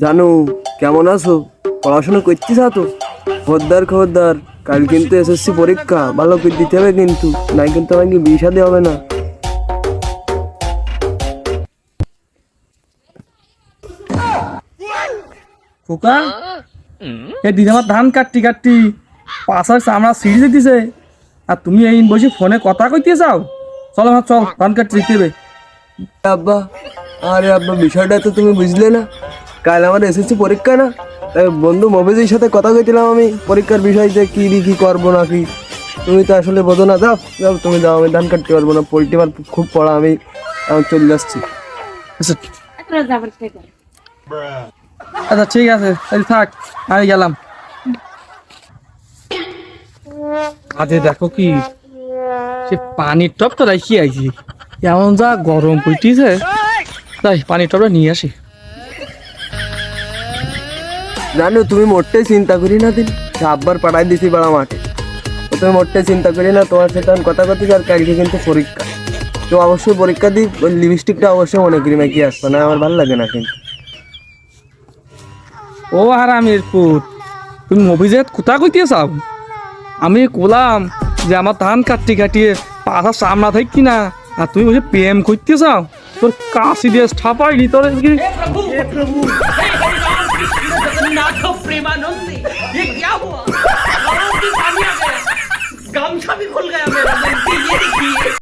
জানু কেমন আছো? পড়াশোনা করছিস তো? খবরদার খবরদার, কাল কিন্তু এসএসসি পরীক্ষা, ভালো করে দিতে হবে কিন্তু, নাই কিন্তু আমাকে বিয়ে শাদী হবে না। খোকা এ দিদি আমার ধান কাটতি কাটতি পাশার চামড়া সিঁড়ি দিতেছে, আর তুমি এই বসে ফোনে কথা কইতে চাও? চলো মা চল, ধান কাটতে দিতে হবে। আব্বা, আরে আব্বা, বিষয়টা তো তুমি বুঝলে না। কাল আমার এসএসসি পরীক্ষা না, তাই বন্ধু মফিজের সাথে কথা কইছিলাম আমি পরীক্ষার বিষয় যে কি দি কি করবো না কি। তুমি তো আসলে বোঝো না, যাও যাও তুমি যাও, আমি ধান কাটতে পারবো না, পোল্ট্রি আমার খুব পড়া, আমি চলে যাচ্ছি। আচ্ছা আচ্ছা ঠিক আছে, তাহলে থাক, আমি গেলাম। আজে দেখো কি সে পানির টপ তো রাখি আইছি, এমন যা গরম পড়তিছে, তাই পানির টপটা নিয়ে আসি। জানো তুমি মোটেই চিন্তা করি না, দিন আব্বার পাঠাই দিছি বড় মাঠে, তো তুমি মোটেই চিন্তা করি না, তোমার সাথে আমি কথা করছি। আর কালকে কিন্তু পরীক্ষা, তো অবশ্যই পরীক্ষা দিই, ওই লিপস্টিকটা অবশ্যই মনে করি মেকি আসবে না, আমার ভালো লাগে না কিন্তু। ও হারামের পুত, তুমি মফিজে কোথা কইতে চাও? আমি কোলাম যে আমার ধান কাটতে কাটিয়ে পাশা সামনা থাকি না, আর তুমি বসে প্রেম করতে চাও? তোর কাশি দিয়ে ছাপাই নি তোর। जगन्नाथ प्रेमानंद ये क्या हुआ? गमछा भी खुल गया मेरा। ये देखिए